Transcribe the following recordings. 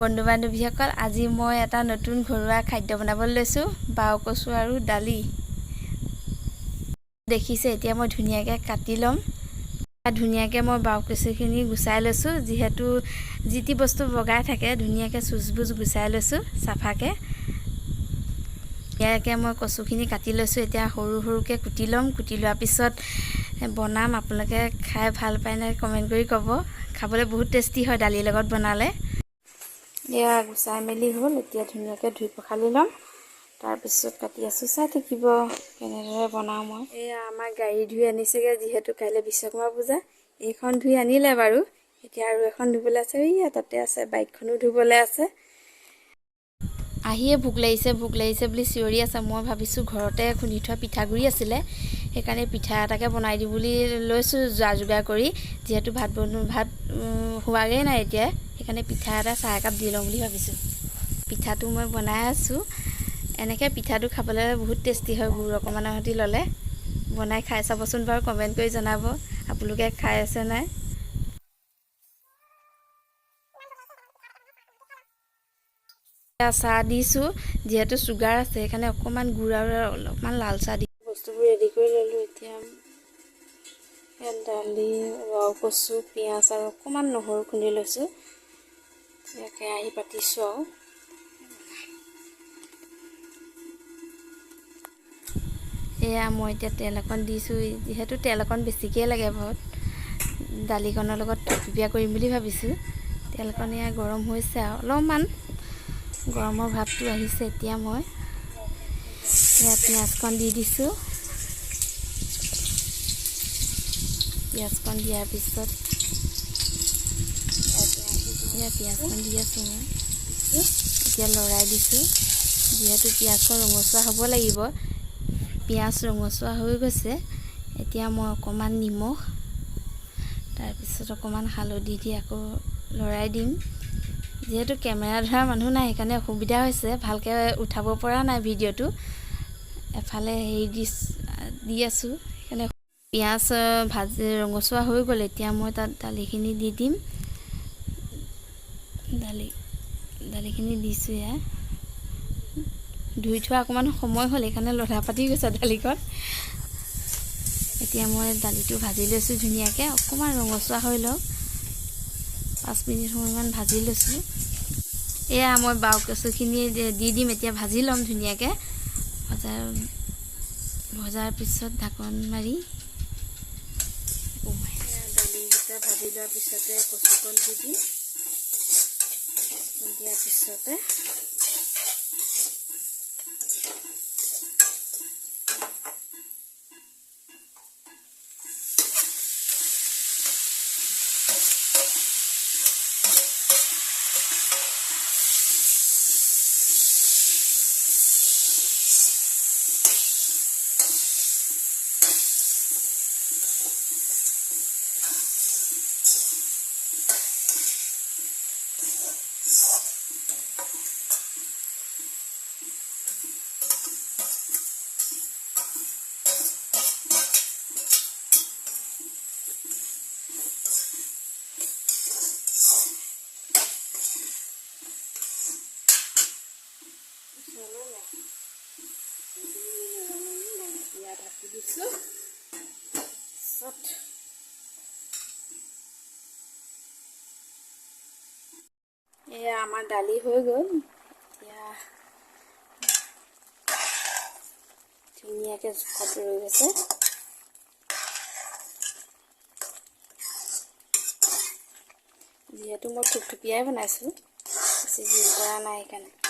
বন্ধু বান্ধৱীসকল আজি মই এটা নতুন ঘৰুৱা খাদ্য বনাবলৈ লৈছো বাও কচু আৰু দালি দেখিছে এতিয়া মই ধুনিয়াকৈ কাটি লম ধুনিয়াকৈ মই বাও কচুখিনি গুছাই লৈছো যেহেতু জিতি বস্তু বগাই থাকে ধুনিয়াকৈ সুজবুজ গুছাই লৈছো সাফাকে ইয়াকে মই কচুখিনি কাটি লৈছো এতিয়া সৰু সৰুকে কুটি লম কুটি লোৱাৰ পিছত বনাম আপোনালোকে খাই ভাল পায় নে কমেন্ট কৰি ক'ব খাবলৈ বহুত টেষ্টি হয় দালিৰ লগত বনালে या गुसाई मेली हल এতিয়া ধুনিয়াকৈ ধুই পখালি লম তাৰ পিছত কাটি আছো চাই থাকিব কেনেদৰে বনাও মই এয়া আমাৰ গাড়ী ধুই আনিছেগে যেহেতু কাইলে বিশ্বকৰ্মা পূজা এইখন ধুই আনিলে বাৰু এতিয়া আৰু এখন ধুবলৈ আছে ইয়া তাতে আছে বাইকখনো ধুবলৈ আছে আহিয়ে ভুক লাগিছে বুলি চিঞৰি আছে মই ভাবিছো ঘৰতে খুনি থোৱা পিঠাগুৰি আছিলে সেইকাৰণে পিঠা এটাকে বনাই দি বুলি লৈছো যোগাৰ কৰি যেহেতু ভাত হোৱাগে নাই এতিয়া সেইকাৰণে পিঠা এটা চাহ একাপ দি লম বুলি ভাবিছো পিঠাটো মই বনাই আছো এনেকৈ পিঠাটো খাবলৈ বহুত টেষ্টি হয় গুৰ অকমানৰ সৈতে ললে বনাই খাই চাবচোন বাৰু কমেন্ট কৰি জনাব আপোনালোকে খাই আছে নাই চাহ দিছো যেহেতু সুগাৰ আছে সেইকাৰণে অকমান গুৰ আৰু অলপমান লাল চাহ দি বস্তুবোৰ ৰেডি কৰি ললো এতিয়া দালি বাও কচু পিয়াজ আৰু অকমান নহৰু খুন্দি লৈছো ইয়াকে আহি পাতিছো আৰু এয়া মই এতিয়া তেল অকণ দিছো যেহেতু তেল অকণ বেছিকৈ লাগে বহুত দালিকণৰ লগত পিপিয়া কৰিম বুলি ভাবিছো তেলকণ এয়া গৰম হৈছে আৰু অলপমান গৰমৰ ভাৱটো আহিছে এতিয়া মই এয়া পিয়াজকণ দি দিছো পিয়াজকণ দিয়াৰ পিছত এয়া পিয়াজকণ দি আছো মই এতিয়া লৰাই দিছো যেহেতু পিয়াজকণ ৰঙচুৱা হ'ব লাগিব পিয়াজ ৰঙচুৱা হৈ গৈছে এতিয়া মই অকমান নিমখ তাৰ পিছত অকমান হালধি দি আকৌ লৰাই দিম যেহেতু কেমেৰা ধৰা মানুহ নাই সেইকাৰণে অসুবিধা হৈছে ভালকৈ উঠাব পৰা নাই ভিডিঅ'টো এফালে হেৰি দি আছো সেইকাৰণে পিয়াজ ভাজি ৰঙচুৱা হৈ গ'ল এতিয়া মই তাত দালিখিনি দি দিম দালিখিনি দিছো ইয়া ধুই থোৱা অকমান সময় হ'ল সেইকাৰণে লঠা পাতি গৈছে দালিকণ এতিয়া মই দালিটো ভাজি লৈছো ধুনিয়াকৈ অকমান ৰঙচুৱা হৈ লওক 5 মিনিট সময়মান ভাজি লৈছো এয়া মই বাও কচুখিনি দি দিম এতিয়া ভাজি লম ধুনিয়াকৈ ভজাৰ পিছত ঢাকন মাৰি দালিকেইটা ভাজি লোৱাৰ পিছতে কচুকণ দি দিম দিয়াৰ পিছতে ঢাকি দিছো এয়া আমাৰ দালি হৈ গ'ল এতিয়া ধুনীয়াকৈ জোখত ৰৈ গৈছে যেহেতু মই থুপথুপিয়াই বনাইছো বেছি জোল কৰা নাই সেইকাৰণে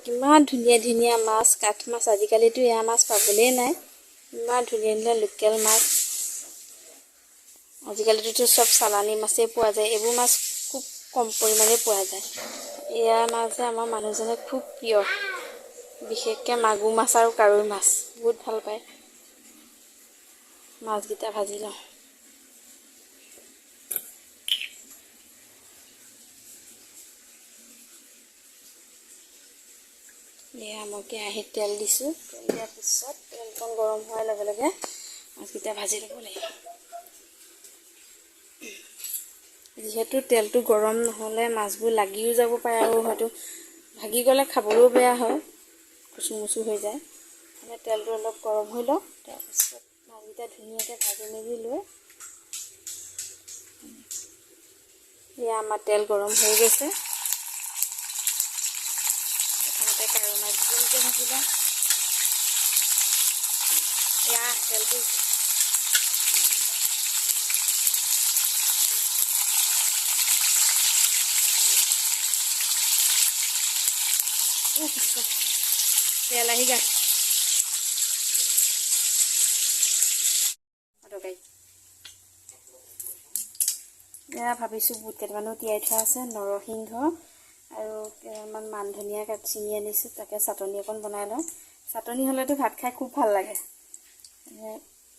কিমান ধুনীয়া ধুনীয়া মাছ কাঠ মাছ আজিকালিতো এয়া মাছ পাবলেই নাই ইমান ধুনীয়া ধুনীয়া লোকেল মাছ আজিকালিতো সব চালানী মাছেই পোৱা যায় এইবোৰ মাছ খুব কম পৰিমাণে পোৱা যায় এয়া মাছ আমাৰ মানুহজনে খুব প্ৰিয় বিশেষকৈ মাগুৰ মাছ আৰু কাৱৈ মাছ বহুত ভাল পায় মাছকেইটা ভাজি লওঁ এয়া মই কেৰাহীত তেল দিছো তেল দিয়াৰ পিছত তেলকণ গৰম হোৱাৰ লগে লগে মাছকেইটা ভাজি ল'ব লাগিব। যিহেতু তেলটো গৰম নহ'লে মাছবোৰ লাগিও যাব পাৰে আৰু হয়তো ভাগি গ'লে খাবলৈও বেয়া হয়, কুচুমুচু হৈ যায়। মানে তেলটো অলপ গৰম হৈ লওক, তাৰপিছত মাছকেইটা ধুনীয়াকৈ ভাজি মেলি লৈ এয়া আমাৰ তেল গৰম হৈ গৈছে। প্ৰথমতে কাৱৈ মাছকেইটা ভাজি লওঁ। এয়া তেলটো তেল আহি গা এয়া ভাবিছোঁ বুট কেইটামানো তিয়াই থোৱা আছে, নৰসিংহ আৰু কেইটামান মান ধনিয়া ছিঙি আনিছোঁ, তাকে চাটনি অকণ বনাই লওঁ। চাটনি হ'লেতো ভাত খাই খুব ভাল লাগে।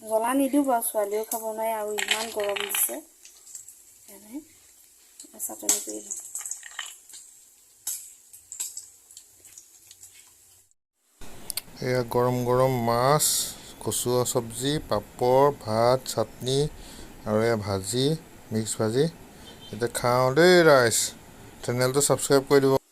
জ্বলা নিদিওঁ বাৰু, ছোৱালীও খাব নোৱাৰে আৰু ইমান গৰম দিছে, সেইকাৰণে চাটনি কৰি লওঁ। এয়া গৰম গৰম মাছ, কচুৱা চব্জি, পাপৰ, ভাত, চাটনি আৰু এয়া ভাজি, মিক্স ভাজি। এতিয়া খাওঁ দেই ৰাইজ। চেনেলটো ছাবস্ক্ৰাইব কৰি দিব।